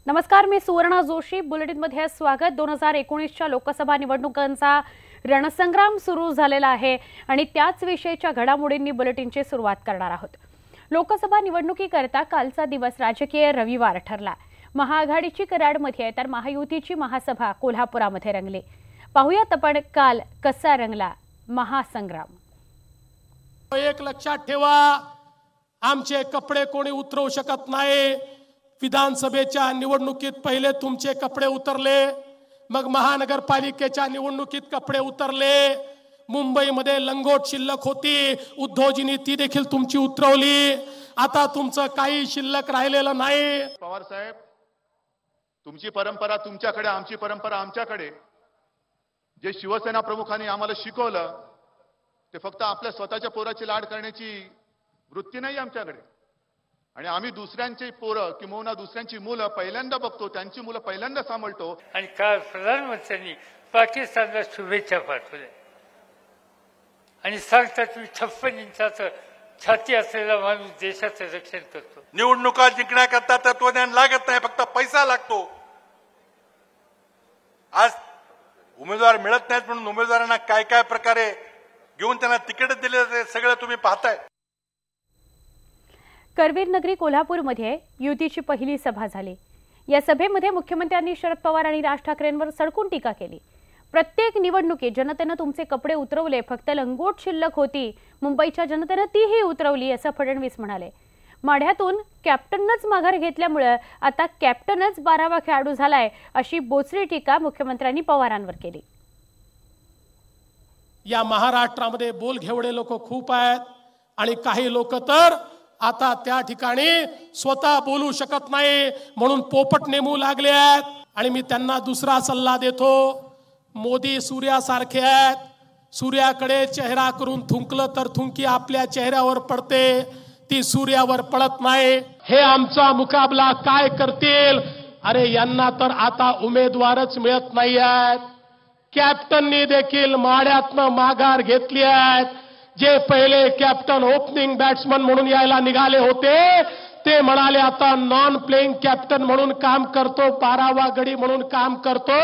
नमस्कार, मी सुवर्णा जोशी. बुलेटिनमध्ये स्वागत. 2019च्या लोकसभा निवडणुकांचा रणसंग्राम सुरू झालेला आहे आणि त्याच विषयीच्या घडामोडींनी बुलेटिनची सुरुवात करणार आहोत. लोकसभा निवडणुकीकरता कालचा दिवस राजकीय रविवार ठरला. महाआघाडीची कराडमध्ये तर महायुतीची महासभा कोल्हापुरामध्ये रंगली. पाहूयात आपण काल कसा रंगला महासंग्राम. एक लक्षात ठेवा, आमचे कपडे कोणी उतरवू शकत नाही. विधानसभेच्या निवडणुकीत पहिले तुमचे कपडे उतरले, मग महानगरपालिकेच्या निवडणुकीत कपडे उतरले. मुंबईमध्ये लंगोट शिल्लक होती, उद्धवजींनी ती देखील तुमची उतरवली. आता तुमचं काही शिल्लक राहिलेलं नाही. पवार साहेब, तुमची परंपरा तुमच्याकडे, आमची परंपरा आमच्याकडे. जे शिवसेना प्रमुखांनी आम्हाला शिकवलं ते फक्त आपल्या स्वतःच्या पोराची लाड करण्याची वृत्ती नाही आमच्याकडे. आणि आम्ही दुसऱ्यांची पोरं किंवा दुसऱ्यांची मुलं पहिल्यांदा बघतो, त्यांची मुलं पहिल्यांदा सांभाळतो. आणि काल प्रधानमंत्र्यांनी पाकिस्तानला शुभेच्छा पाठवल्या आणि सांगतात मी 56 इंचाचं छाती असलेला माणूस देशाचं रक्षण करतो. निवडणुका जिंकण्याकरता तत्वज्ञान लागत नाही, फक्त पैसा लागतो. आज उमेदवार मिळत नाहीत म्हणून उमेदवारांना काय काय प्रकारे घेऊन त्यांना तिकीट दिले ते सगळं तुम्ही पाहताय. करवीर नगरी कोल्हापूरमध्ये युतीची पहिली सभा झाली. या सभेमध्ये मुख्यमंत्र्यांनी शरद पवार आणि राज ठाकरेंवर सडकून टीका केली. प्रत्येक निवडणुकीत जनतेनं तुमचे कपडे उतरवले, फक्त लंगोट शिल्लक होती, मुंबईच्या जनतेनं तीही उतरवली असं फडणवीस म्हणाले. माढ्यातून कॅप्टननंच माघार घेतल्यामुळे आता कॅप्टनच 12वा खेळाडू झालाय अशी बोचरी टीका मुख्यमंत्र्यांनी पवारांवर केली. या महाराष्ट्रामध्ये बोल घेवडे लोक खूप आहेत आणि काही लोक तर आता त्या ठिकाणी स्वतः बोलू शकत नाही म्हणून पोपट नेमू लागले आहेत. आणि मी त्यांना दुसरा सल्ला देतो. मोदी सूर्यासारखे आहेत. सूर्याकडे चेहरा करून थुंकलं तर थुंकी आपल्या चेहऱ्यावर पडते, ती सूर्यावर पडत नाही. हे आमचा मुकाबला काय करतील? अरे यांना तर आता उमेदवारच मिळत नाही आहेत. कॅप्टननी देखील माड्यातनं माघार घेतली आहेत. जे पहिले कॅप्टन ओपनिंग बॅट्समन म्हणून यायला निघाले होते ते म्हणाले आता नॉन प्लेइंग कॅप्टन म्हणून काम करतो, 12वा गडी म्हणून काम करतो.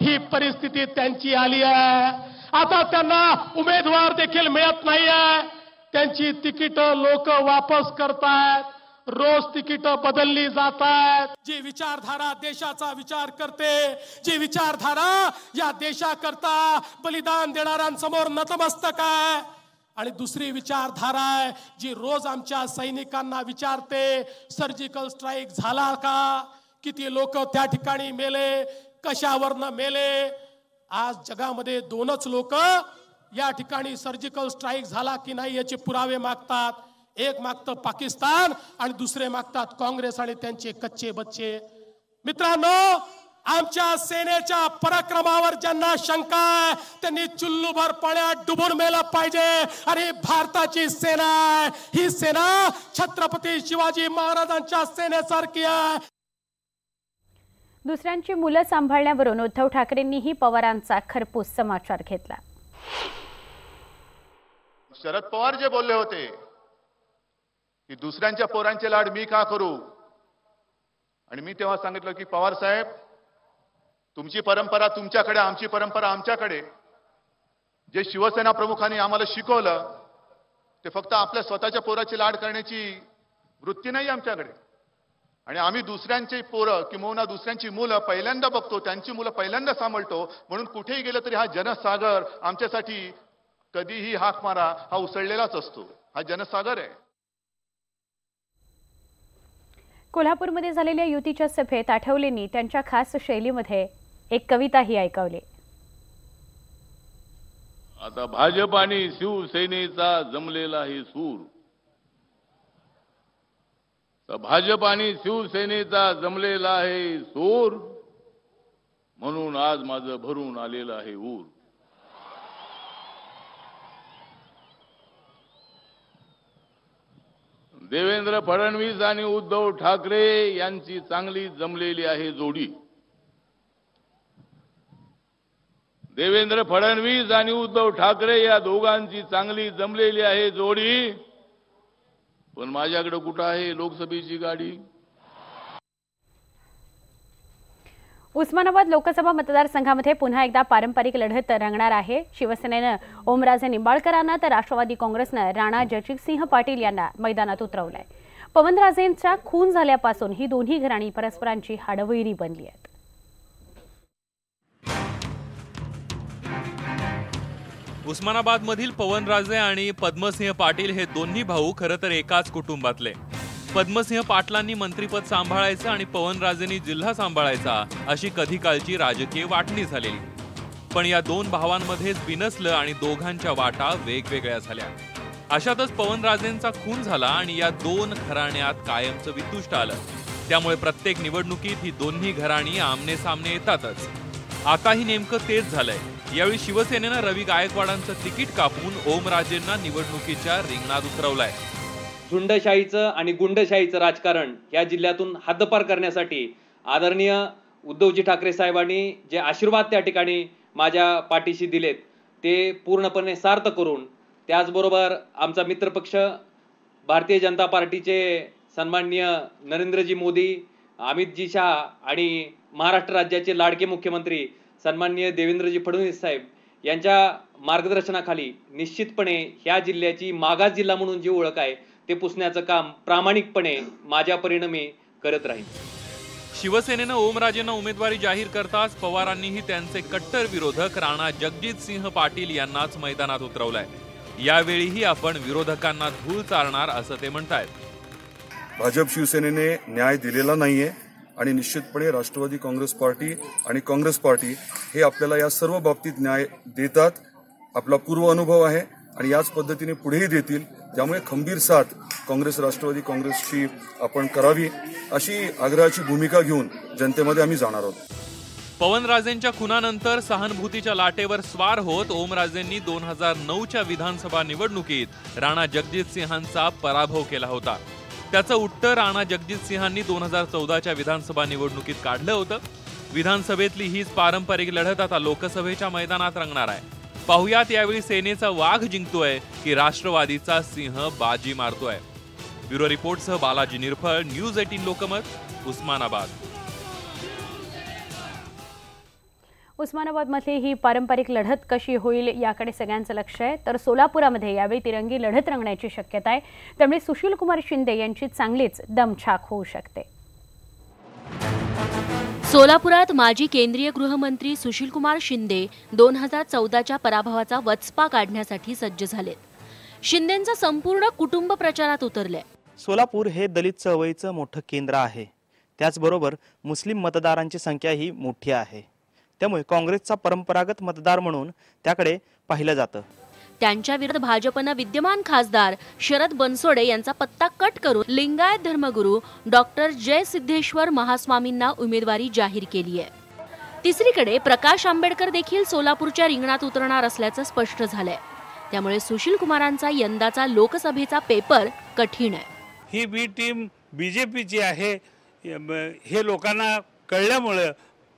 ही परिस्थिती त्यांची आली आहे. आता त्यांना उमेदवार देखील मिळत नाहीये. त्यांची तिकीट लोक वापस करतायत. रोज तिकीट बदलली जात आहेत. जी विचारधारा देशाचा विचार करते, जी विचारधारा या देशाकरता बलिदान देणाऱ्यांसमोर नतमस्तक आहे, आणि दुसरी विचारधारा आहे जी रोज आमच्या सैनिकांना विचारते सर्जिकल स्ट्राईक झाला का, किती लोक त्या ठिकाणी मेले, कशावरनं मेले. आज जगामध्ये दोनच लोक या ठिकाणी सर्जिकल स्ट्राईक झाला की नाही याचे पुरावे मागतात. एक मागतं पाकिस्तान आणि दुसरे मागतात काँग्रेस आणि त्यांचे कच्चे बच्चे. मित्रांनो, आमच्या सेनेच्या पराक्रमावर ज्यांना शंका आहे त्यांनी चुल्लूभर पाण्यात डुबून मेला पाहिजे. आणि भारताची सेना आहे, ही सेना छत्रपती शिवाजी महाराजांच्या सेनेसारखी आहे. दुसऱ्यांची मुलं सांभाळण्यावरून उद्धव ठाकरेंनीही पवारांचा खरपूस समाचार घेतला. शरद पवार जे बोलले होते की दुसऱ्यांच्या पोरांचे लाड मी का करू, आणि मी तेव्हा सांगितलं की पवार साहेब, तुमची परंपरा तुमच्याकडे, आमची परंपरा आमच्याकडे. जे शिवसेना प्रमुखांनी आम्हाला शिकवलं ते फक्त आपल्या स्वतःच्या पोराची लाड करण्याची वृत्ती नाही आमच्याकडे. आणि आम्ही दुसऱ्यांची पोरं किंवा दुसऱ्यांची मुलं पहिल्यांदा बघतो, त्यांची मुलं पहिल्यांदा सांभाळतो. म्हणून कुठेही गेलं तरी हा जनसागर आमच्यासाठी कधीही हाक मारा हा उसळलेलाच असतो. हा जनसागर आहे. कोल्हापूरमध्ये झालेल्या युतीच्या सभेत आठवलेंनी त्यांच्या खास शैलीमध्ये एक कविताही ऐकवली. आता भाजप आणि शिवसेनेचा जमलेला हे सूर, तर भाजप आणि शिवसेनेचा जमलेला आहे सूर, म्हणून आज माझं भरून आलेलं आहे ऊर. देवेंद्र फडणवीस आणि उद्धव ठाकरे यांची चांगली जमलेली आहे जोडी. देवेंद्र फडणवीस आणि उद्धव ठाकरे या दोघांची चांगली जमलेली आहे जोडी. पण माझ्याकडे कुठं आहे लोकसभेची गाडी? उस्मानाबाद लोकसभा मतदारसंघामध्ये पुन्हा एकदा पारंपरिक लढत रंगणार आहे। शिवसेनेनं ओमराजे निंबाळकरांना तर राष्ट्रवादी काँग्रेसनं राणा जगजितसिंह पाटील यांना मैदानात उतरवलंय। पवनराजेंचा खून झाल्यापासून ही दोन्ही घराणी परस्परांची हाडवैरी बनली आहेत। उस्मानाबादमधील पवनराजे आणि पद्मसिंह पाटील हे दोन्ही भाऊ खरं तर एकाच कुटुंबातले। पद्मसिंह पाटलांनी मंत्रिपद सांभाळायचं आणि पवनराजेंनी जिल्हा सांभाळायचा अशी कधी कालची राजकीय वाटणी झालेली, पण या दोन भावांमध्येच बिनसलं आणि दोघांच्या वाटा वेगवेगळ्या झाल्या। अशातच पवनराजेंचा खून झाला आणि या दोन घराण्यात कायमचं वितुष्ट आलं। त्यामुळे प्रत्येक निवडणुकीत ही दोन्ही घराणी आमने सामने येतातच। आताही नेमकं तेच झालंय। यावेळी शिवसेनेनं रवी गायकवाडांचं तिकीट कापून ओमराजेंना निवडणुकीच्या रिंगणात उतरवलंय। झुंडशाहीचं आणि गुंडशाहीचं राजकारण या जिल्ह्यातून हद्दपार करण्यासाठी आदरणीय उद्धवजी ठाकरे साहेबांनी जे आशीर्वाद त्या ठिकाणी माझ्या पाठीशी दिलेत ते पूर्णपणे सार्थ करून, त्याचबरोबर आमचा मित्रपक्ष भारतीय जनता पार्टीचे सन्माननीय नरेंद्रजी मोदी, अमितजी शाह आणि महाराष्ट्र राज्याचे लाडके मुख्यमंत्री सन्माननीय देवेंद्रजी फडणवीस साहेब यांच्या मार्गदर्शनाखाली निश्चितपणे ह्या जिल्ह्याची मागास जिल्हा म्हणून जी ओळख आहे ते पुसण्याचं काम प्रामाणिकपणे माझ्या परिणामी करत राहील। शिवसेनेनं ओमराजेंना उमेदवारी जाहीर करताच पवारांनीही त्यांचे कट्टर विरोधक राणा जगजितसिंह पाटील यांनाच मैदानात उतरवलंय। यावेळीही आपण विरोधकांना धूळ चारणार असं ते म्हणतायत। भाजप शिवसेनेने न्याय दिलेला नाहीये आणि निश्चितपणे राष्ट्रवादी काँग्रेस पार्टी आणि काँग्रेस पार्टी हे आपल्याला या सर्व बाबतीत न्याय देतात। आपला पूर्व अनुभव आहे आणि याच पद्धतीने पुढेही देतील। त्यामुळे खंबीर साथ काँग्रेस राष्ट्रवादी काँग्रेसची आपण करावी अशी आग्रहाची भूमिका घेऊन जनतेमध्ये आम्ही जाणार आहोत। पवनराजेंच्या खुनानंतर सहानुभूतीच्या लाटेवर स्वार होत ओमराजेंनी 2009च्या विधानसभा निवडणुकीत राणा जगजितसिंहांचा पराभव केला होता। त्याचं उत्तर राणा जगजितसिंहांनी 2014च्या विधानसभा निवडणुकीत काढलं होतं। विधानसभेतली हीच पारंपरिक लढत आता लोकसभेच्या मैदानात रंगणार आहे। पाहुयात यावेळी सेनेचा वाघ जिंकतोय की राष्ट्रवादीचा सिंह बाजी मारतोय। ब्युरो रिपोर्टसह बालाजी निरफळ, न्यूज 18 लोकमत, उस्मानाबाद। उस्मानाबादमध्ये ही पारंपरिक लढत कशी होईल याकडे सगळ्यांचं लक्ष आहे। तर सोलापुरामध्ये यावेळी तिरंगी लढत रंगण्याची शक्यता आहे। त्यामुळे सुशीलकुमार शिंदे यांची चांगलीच दमछाक होऊ शकते। सोलापुरात माजी केंद्रीय गृहमंत्री सुशीलकुमार शिंदे 2014च्या पराभवाचा वचपा काढण्यासाठी सज्ज झालेत। शिंदेंचं संपूर्ण कुटुंब प्रचारात उतरले। सोलापूर हे दलित चळवळीचं मोठं केंद्र आहे। त्याचबरोबर मुस्लिम मतदारांची संख्या ही मोठी आहे। त्यामुळे काँग्रेसचा परंपरागत मतदार म्हणून त्याकडे पाहिलं जातं। त्यांच्या विरुद्ध भाजपनं विद्यमान खासदार शरद बनसोडे यांचा पत्ता कट करून लिंगायत धर्मगुरू डॉक्टर जय सिद्धेश्वर महास्वामींना उमेदवारी जाहीर केली आहे। तिसरीकडे प्रकाश आंबेडकर देखील सोलापूरच्या रिंगणात उतरणार असल्याचं स्पष्ट झालंय। त्यामुळे सुशील कुमारांचा यंदाचा लोकसभेचा पेपर कठीण आहे। ही बी टीम बीजेपीची आहे हे लोकांना कळल्यामुळे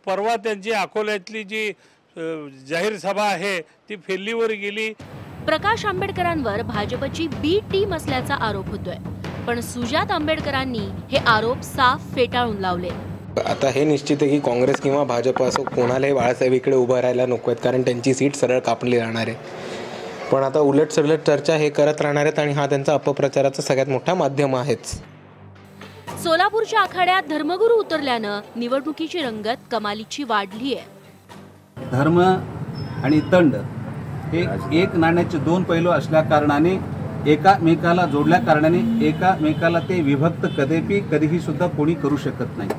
परवा त्यांची अकोल्यातली जी जाहीर सभा आहे ती फेल्लीवर गेली। प्रकाश आंबेडकरांवर भाजपची बी टीम असल्याचा आरोप होतोय, पण सुजात आंबेडकरांनी हे आरोप साफ फेटाळून लावले। आता हे निश्चित आहे की काँग्रेस किंवा भाजप असो कोणालाही बाळासाहेब इकडे उभं राहायला नको आहेत, कारण त्यांची सीट सरळ कापली जाणार आहे। पण आता उलट सरलट चर्चा हे करत राहणार आहेत आणि हा त्यांचा अपप्रचाराचा सगळ्यात मोठा माध्यम आहेच। सोलापूरच्या आखाड्यात धर्मगुरू उतरल्यानं निवडणुकीची रंगत कमालीची वाढली आहे। धर्म आणि तंड हे एक नाण्याचे दोन पैलू असल्या कारणाने एकामेकाला जोडल्या कारणाने एकामेकाला ते विभक्त कधीही सुद्धा कोणी करू शकत नाही।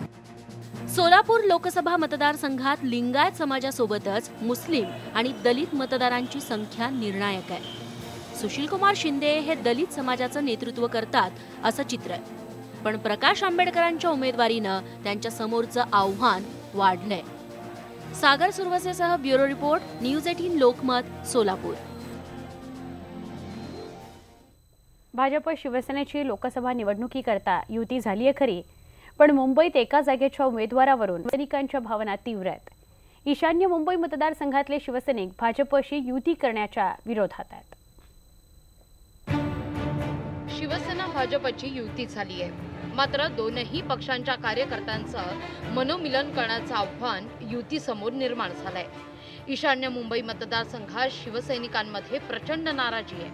सोलापूर लोकसभा मतदारसंघात लिंगायत समाजासोबतच मुस्लिम आणि दलित मतदारांची संख्या निर्णायक आहे। सुशीलकुमार शिंदे हे दलित समाजाचं नेतृत्व करतात असं चित्र आहे, पण प्रकाश आंबेडकरांच्या उमेदवारीनं त्यांच्या समोरचं आव्हान वाढलंय। सागर सुरवसेसह bureau report, news 18 Lokmat, Solapur. Bhajap शिवसेनेची लोकसभा निवडणुकीकरता युती झाली आहे खरी, पण मुंबईत एका जागेच्या उमेदवारावरून सैनिकांच्या भावना तीव्र आहेत। ईशान्य मुंबई मतदारसंघातले शिवसैनिक भाजपशी युती करण्याच्या विरोधात आहेत। शिवसेना भाजपची युती झाली आहे. मात्र दोनही पक्षांच्या कार्यकर्त्यांचं मनोमिलन करण्याचं आव्हान युतीसमोर निर्माण झालंय. ईशान्य मुंबई मतदारसंघात शिवसैनिकांमध्ये प्रचंड नाराजी आहे.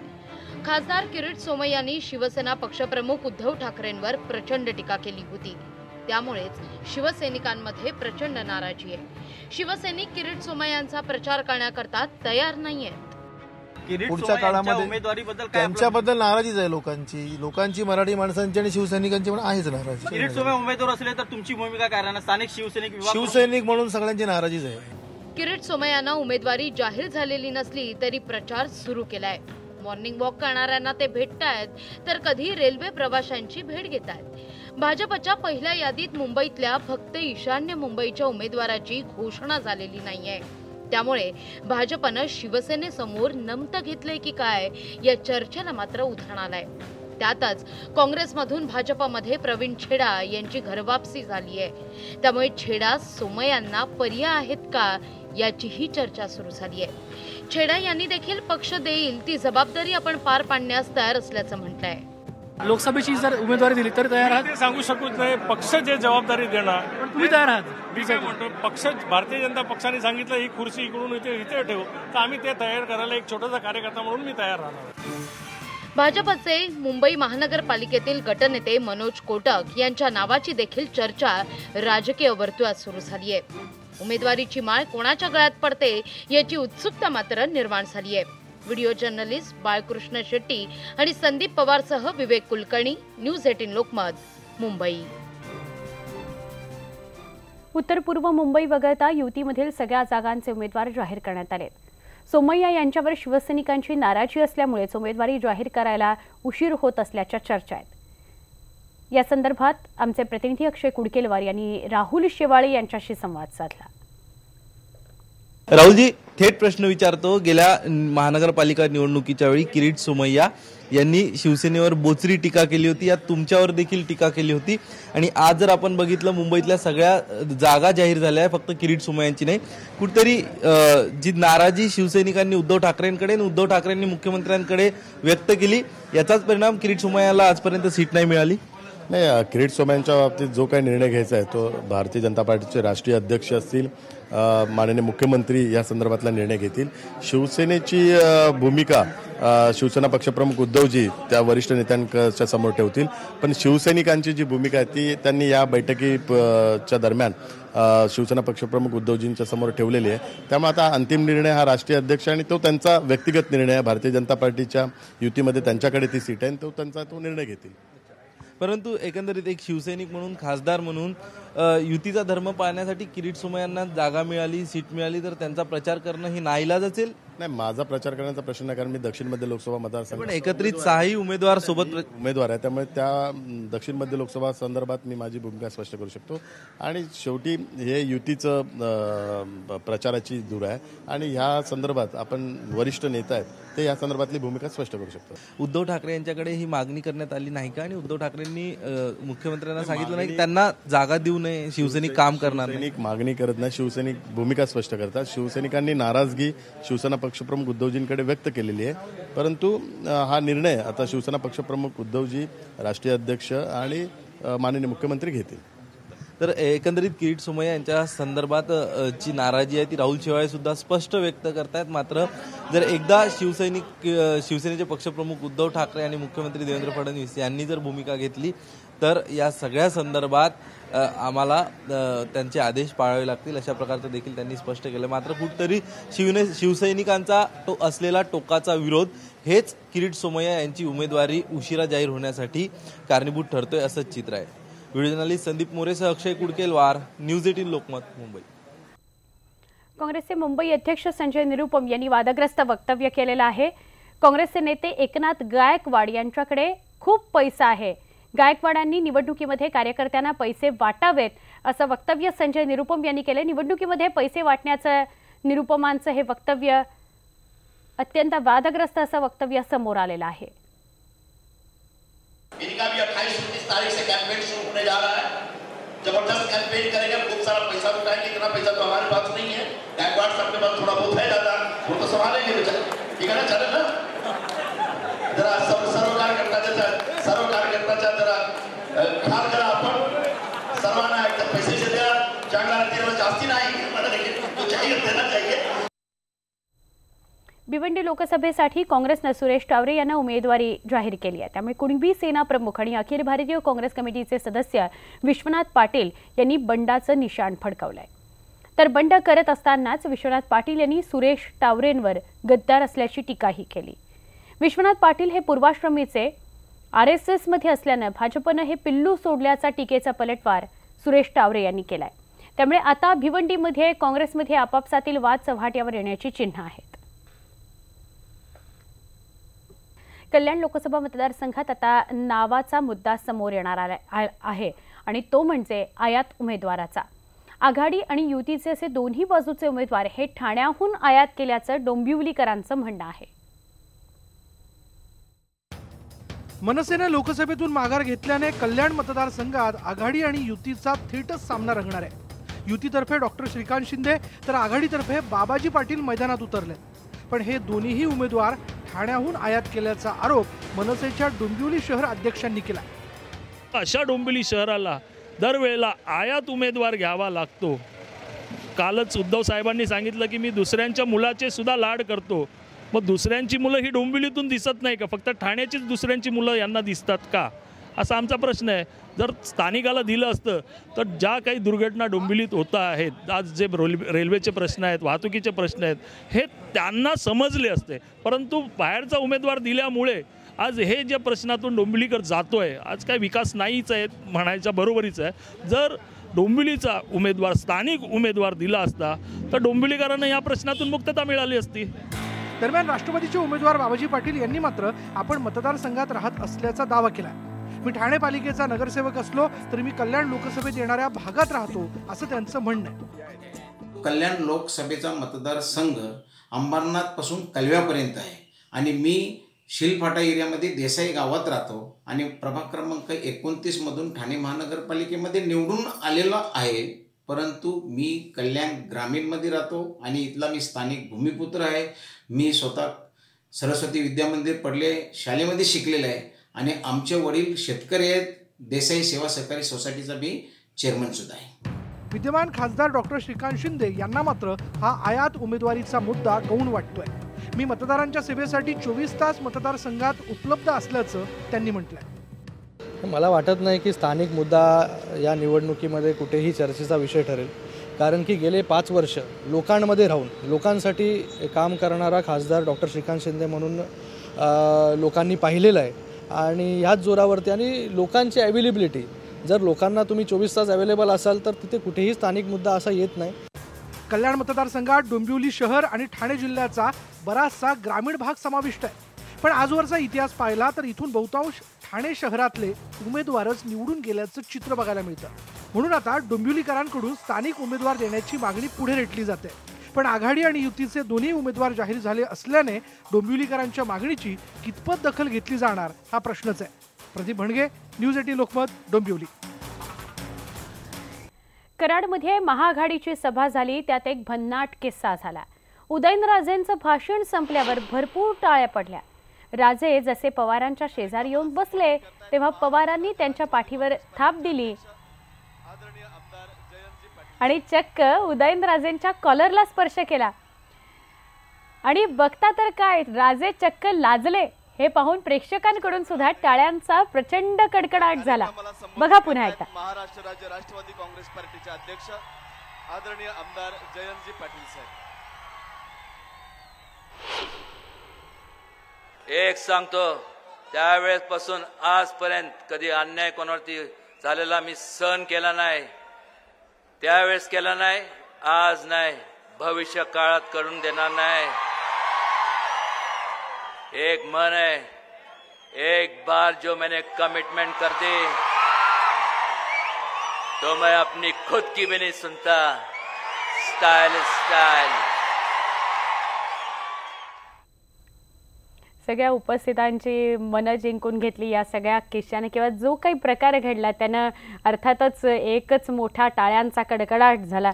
खासदार किरीट सोमय्यांनी शिवसेना पक्षप्रमुख उद्धव ठाकरेंवर प्रचंड टीका केली होती. त्यामुळेच शिवसैनिकांमध्ये प्रचंड नाराजी आहे. शिवसैनिक किरीट सोमय्यांचा प्रचार करण्याकरता तयार नाहीयेत. पुढच्या काळामध्ये त्यांच्याबद्दल नाराजीच आहे लोकांची मराठी माणसांची आणि शिवसैनिकांची पण आहेच नाराजी. किरीट सोमय्या उमेदवार असले तर तुमची भूमिका काय राहणार? स्थानिक शिवसैनिक म्हणून सगळ्यांची नाराजीच आहे. किरीट सोमय्यांना उमेदवारी जाहीर झालेली नसली तरी प्रचार सुरू केलाय. मॉर्निंग वॉक करणाऱ्यांना ते भेटतायत तर कधी रेल्वे प्रवाशांची भेट घेतायत. भाजपच्या पहिल्या यादीत मुंबईतल्या फक्त ईशान्य मुंबईच्या उमेदवाराची घोषणा झालेली नाहीये. त्यामुळे भाजपनं शिवसेनेसमोर नमतं घेतलंय की काय या चर्चेला मात्र उधाण आलंय. त्यातच काँग्रेसमधून भाजपमध्ये प्रवीण छेडा यांची घरवापसी झाली आहे. त्यामुळे छेडा सोमय्यांना पर्याय आहेत का याचीही चर्चा सुरू झाली आहे. छेडा यांनी देखील पक्ष देईल ती जबाबदारी आपण पार पाडण्यास तयार असल्याचं म्हटलंय. लोकसभेची जर उमेदवारी दिली तर तयार आहात? सांगू शकत नाही. पक्ष जे जबाबदारी देणार तुम्ही तयार आहात? मी काय म्हणतो, पक्ष भारतीय जनता पक्षाने सांगितलं ही खुर्ची इकडून इथे ठेवू तर आम्ही ते तयार करायला एक छोटासा कार्यकर्ता म्हणून मी तयार राहणार. भाजपचे मुंबई महानगरपालिकेतील गटनेते मनोज कोटक यांच्या नावाची देखील चर्चा राजकीय वर्तुळात सुरू झाली आहे. उमेदवारीची माळ कोणाच्या गळ्यात पडते याची उत्सुकता मात्र निर्माण झाली आहे. व्हिडिओ जर्नलिस्ट बाळकृष्ण शेट्टी आणि संदीप पवारसह विवेक कुलकर्णी, न्यूज 18 लोकमत, मुंबई. उत्तर पूर्व मुंबई वगळता युतीमधील सगळ्या जागांचे उमेदवार जाहीर करण्यात आले. सोमय्या यांच्यावर शिवसैनिकांची नाराजी असल्यामुळेच उमेदवारी जाहीर करायला उशीर होत असल्याच्या चर्चा आहेत. या संदर्भात आमचे प्रतिनिधी अक्षय कुडकेलवार यांनी राहुल शेवाळे यांच्याशी संवाद साधला. राहुलजी, थेट प्रश्न विचारतो. गेल्या महानगरपालिका निवडणुकीच्या वेळी किरीट सोमय्या यांनी शिवसेनेवर बोचरी टीका केली होती. यात तुमच्यावर देखील टीका केली होती. आणि आज जर आपण बघितलं, मुंबईतल्या सगळ्या जागा जाहीर झाल्या आहे, फक्त किरीट सोमय्यांची नाही. कुठेतरी जी नाराजी शिवसैनिकांनी उद्धव ठाकरेंकडे आणि उद्धव ठाकरेंनी मुख्यमंत्र्यांकडे व्यक्त केली, याचाच परिणाम किरीट सोमय्याला आजपर्यंत सीट नाही मिळाली. नाही, किरीट सोमय्यांच्या बाबतीत जो काही निर्णय घ्यायचा आहे तो भारतीय जनता पार्टीचे राष्ट्रीय अध्यक्ष असतील, माननीय मुख्यमंत्री या संदर्भातला निर्णय घेतील. शिवसेनेची भूमिका शिवसेना पक्षप्रमुख उद्धवजी त्या वरिष्ठ नेत्यांच्या समोर ठेवतील. पण शिवसैनिकांची जी भूमिका आहे ती त्यांनी या बैठकीच्या दरम्यान शिवसेना पक्षप्रमुख उद्धवजींच्या समोर ठेवलेली आहे. त्यामुळे आता अंतिम निर्णय हा राष्ट्रीय अध्यक्ष आणि तो त्यांचा व्यक्तिगत निर्णय आहे. भारतीय जनता पार्टीच्या युतीमध्ये त्यांच्याकडे ती सीट आहे आणि तो निर्णय घेतील. परंतु एकंदरीत एक शिवसैनिक म्हणून, खासदार म्हणून युतीचा धर्म पाळण्यासाठी किरीट सोमय्यांना जागा मिळाली, सीट मिळाली तर त्यांचा प्रचार करणं ही नाईलाज असेल. नाही, माझा प्रचार करण्याचा प्रश्न नाही, कारण मी दक्षिण मध्य लोकसभा मतदारसंघ पण एकत्रित 6 उमेदवार सोबत उमेदवार आहे. त्यामुळे त्या दक्षिण मध्य लोकसभा संदर्भात मी माझी भूमिका स्पष्ट करू शकतो. आणि शेवटी हे युतीचं प्रचाराची दूर आहे आणि ह्या संदर्भात आपण वरिष्ठ नेता आहेत ते या संदर्भातली भूमिका स्पष्ट करू शकतो. उद्धव ठाकरे यांच्याकडे ही मागणी करण्यात आली नाही का? आणि उद्धव ठाकरेंनी मुख्यमंत्र्यांना सांगितलं नाही की त्यांना जागा देऊ नये, शिवसैनिक काम करणार नाही. मागणी करत नाही, शिवसैनिक भूमिका स्पष्ट करतात. शिवसैनिकांनी नाराजगी शिवसेना पक्षप्रमुख उद्धवजींकडे व्यक्त केलेली आहे. परंतु हा निर्णय आता शिवसेना पक्षप्रमुख उद्धवजी, राष्ट्रीय अध्यक्ष आणि माननीय मुख्यमंत्री घेतील. तर एकंदरीत किरीट सोमय्या यांच्या संदर्भात जी नाराजी आहे ती राहुल शेवाळे सुद्धा स्पष्ट व्यक्त करतायत. मात्र जर एकदा शिवसेनेचे पक्षप्रमुख उद्धव ठाकरे आणि मुख्यमंत्री देवेंद्र फडणवीस यांनी जर भूमिका घेतली तर या सगळ्या संदर्भात आम्हाला त्यांचे आदेश पाळावे लागतील अशा प्रकारचं देखील त्यांनी स्पष्ट केलं. मात्र कुठतरी शिवसैनिकांचा असलेला टोकाचा विरोध हेच किरीट सोमय्या यांची उमेदवारी उशिरा जाहीर होण्यासाठी कारणीभूत ठरतोय असंच चित्र आहे. व्हिडिओ जर्नलिस्ट संदीप मोरेसह अक्षय कुडकेलवार, न्यूज 18 लोकमत, मुंबई. काँग्रेसचे मुंबई अध्यक्ष संजय निरुपम यांनी वादग्रस्त वक्तव्य केलेलं आहे. काँग्रेसचे नेते एकनाथ गायकवाड यांच्याकडे खूप पैसा आहे, गायकवाडांनी निवडणुकीमध्ये कार्यकर्त्यांना पैसे वाटावेत असं वक्तव्य संजय निरुपम यांनी केले. निवडणुकीमध्ये पैसे वाटण्याचं निरुपमांचं हे वक्तव्य अत्यंत वादग्रस्त असं वक्तव्य समोर आलेलं आहे. इनका भी 28-29 तारीख से कैंपेन शुरू होने जा रहा है. जबरदस्त कैंपेन करेंगे, खूब सारा पैसा उठाएंगे. इतना पैसा तो हमारे पास नहीं है. गायकवाड़ साहब के पास थोड़ा बहुत है ज्यादा, वो तो संभालेंगे. ठीक है ना, चले ना, जरा सब सरोकार करता जैसा ठार करा आपण सर्वांना एक पैसे द्या जंगला जास्ती नाही मला तो चाहिए देना चाहिए। भिवंडी लोकसभेसाठी काँग्रेसने सुरेश टावरे यांना उमेदवारी जाहीर केली आहे। त्यामुळे कुणबी सेना प्रमुख आणि अखिल भारतीय काँग्रेस कमिटीचे सदस्य विश्वनाथ पाटील यांनी बंडाचं निशाण फडकावलंय। तर बंड करत असतानाच विश्वनाथ पाटील यांनी सुरेश टावरेंवर गद्दार असल्याची टीकाही केली। विश्वनाथ पाटील हे पूर्वाश्रमीचे RSS मध्ये असल्याने भाजपने हे पिल्लू सोडल्याचा टीकेचा पलटवार सुरेश टावरे यांनी केलाय। त्यामुळे आता भिवंडीमध्ये काँग्रेसमध्ये आपापसातील वाद चव्हाट्यावर येण्याची चिन्ह आहेत। कल्याण लोकसभा मतदारसंघात आता नावाचा मुद्दा समोर येणार आहे आणि तो म्हणजे आयात उमेदवाराचा। आघाडी आणि युतीचे असे दोन्ही बाजूचे उमेदवार हे ठाण्याहून आयात केल्याचं डोंबिवलीकरांचं म्हणणं आहे। मनसेने लोकसभेतून माघार घेतल्याने कल्याण मतदारसंघात आघाडी आणि युतीचा थेटच सामना रंगणार आहे। युतीतर्फे डॉक्टर श्रीकांत शिंदे तर आघाडीतर्फे बाबाजी पाटील मैदानात उतरले, पण हे दोन्हीही उमेदवार ठाण्याहून आयात केल्याचा आरोप मनसेच्या डोंबिवली शहर अध्यक्षांनी केला। अशा डोंबिवली शहराला दरवेळेला आयात उमेदवार घ्यावा लागतो। कालच उद्धव साहेबांनी सांगितलं की मी दुसऱ्यांच्या मुलाचे सुद्धा लाड करतो, मग दुसऱ्यांची मुलं ही डोंबिवलीतून दिसत नाही का? फक्त ठाण्याचीच दुसऱ्यांची मुलं यांना दिसतात का, असा आमचा प्रश्न आहे। जर स्थानिकाला दिलं असतं तर ज्या काही दुर्घटना डोंबिवलीत होत आहेत, आज जे रेल्वेचे प्रश्न आहेत, वाहतुकीचे प्रश्न आहेत, हे त्यांना समजले असते, परंतु बाहेरचा उमेदवार दिल्यामुळे आज हे जे प्रश्नातून डोंबिवलीकर जातोय, आज काय विकास नाहीच आहे म्हणायच्या बरोबरीच आहे। जर डोंबिवलीचा उमेदवार स्थानिक उमेदवार दिला असता तर डोंबिवलीकरांना या प्रश्नातून मुक्तता मिळाली असती। दरम्यान राष्ट्रवादीचे उमेदवार बाबाजी पाटील यांनी मात्र आपण मतदारसंघात राहत असल्याचा दावा केला। मी ठाणे पालिकेचा नगरसेवक असलो तरी मी कल्याण लोकसभेत येणाऱ्या भागात राहतो असं त्यांचं म्हणणं आहे। कल्याण लोकसभेचा मतदारसंघ अंबरनाथ पासून कलव्यापर्यंत आहे आणि मी शिलफाटा एरियामध्ये देसाई गावात राहतो आणि प्रभाग क्रमांक 29 मधून ठाणे महानगरपालिकेमध्ये निवडून आलेला आहे, परंतु मी कल्याण ग्रामीणमध्ये राहतो आणि इथला मी स्थानिक भूमिपुत्र आहे। मी स्वतः सरस्वती विद्यामंदिर पडले शाळेमध्ये शिकलेला आहे आणि आमचे वडील शेतकरी आहेत। देसाई सेवा सहकारी सोसायटीचा मी चेअरमन सुद्धा आहे। विद्यमान खासदार डॉक्टर श्रीकांत शिंदे यांना मात्र हा आयात उमेदवारीचा मुद्दा गौण वाटतोय। मी मतदारांच्या सेवेसाठी 24 तास मतदारसंघात उपलब्ध असल्याचं त्यांनी म्हटलंय। मला वाटत नाही की स्थानिक मुद्दा या निवडणुकीमध्ये कुठेही चर्चेचा विषय ठरेल, कारण की गेले 5 वर्ष लोकांमध्ये राहून लोकांसाठी काम करणारा खासदार डॉक्टर श्रीकांत शिंदे म्हणून लोकांनी पाहिलेलं आहे आणि ह्याच जोरावरती आणि लोकांची अवेलेबिलिटी, जर लोकांना तुम्ही 24 तास अवेलेबल असाल तर तिथे कुठेही स्थानिक मुद्दा असा येत नाही। कल्याण मतदारसंघात डोंबिवली शहर आणि ठाणे जिल्ह्याचा बराचसा ग्रामीण भाग समाविष्ट आहे, पण आजवरचा इतिहास पाहिला तर इथून बहुतांश ठाणे शहरातले उमेदवारच निवडून गेल्याचं चित्र बघायला मिळतं। म्हणून आता डोंबिवलीकरांकडून स्थानिक उमेदवार देण्याची मागणी पुढे रेटली जाते, पण आघाडी आणि युतीचे दोन्ही उमेदवार जाहीर झाले असल्याने डोंबिवलीकरांच्या मागणीची कितपत दखल घेतली जाणार हा प्रश्नच आहे। प्रदीप भणगे, न्यूज 18 लोकमत, डोंबिवली। कराडमध्ये महाआघाडीची सभा झाली, त्यात एक भन्नाट किस्सा झाला। उदयनराजेंचं भाषण संपल्यावर भरपूर टाळ्या पडल्या। राजे जसे पवारांच्या शेजारी येऊन बसले तेव्हा पवारांनी त्यांच्या पाठीवर थाप दिली आणि चक्क उदयनराजेंच्या कॉलरला स्पर्श केला आणि बघता तर काय, राजे चक्क लाजले। हे पाहून प्रेक्षकांकडून सुद्धा टाळ्यांचा प्रचंड कडकडाट झाला। बघा पुन्हा एकदा। महाराष्ट्र राज्य राष्ट्रवादी काँग्रेस पार्टीचे अध्यक्ष आदरणीय आमदार जयंतजी पाटील साहेब। एक सांगतो, त्यावेळेसपासून आजपर्यंत कधी अन्याय कोणावरती झालेला मी सहन केला नाही। त्यावेळेस केला नाही, आज नाही, भविष्य काळात करून देणार नाही। एक मन है, एक बार जो मैंने कमिटमेंट कर दी तो मैं अपनी खुद की भी नहीं सुनता। Style style. सगळ्या उपस्थितांची मन जिंकून घेतली या सगळ्या किस्स्याने किंवा जो काही प्रकार घडला त्यानं अर्थातच एकच मोठा टाळ्यांचा कडकडाट झाला।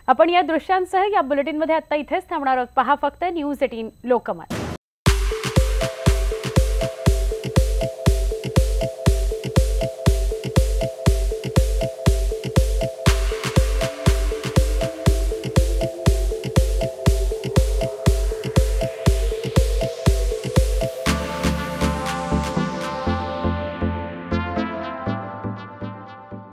आपण या दृश्यांसह या बुलेटिनमध्ये आता इथेच थांबणार आहोत। पहा फक्त न्यूज 18 लोकमत।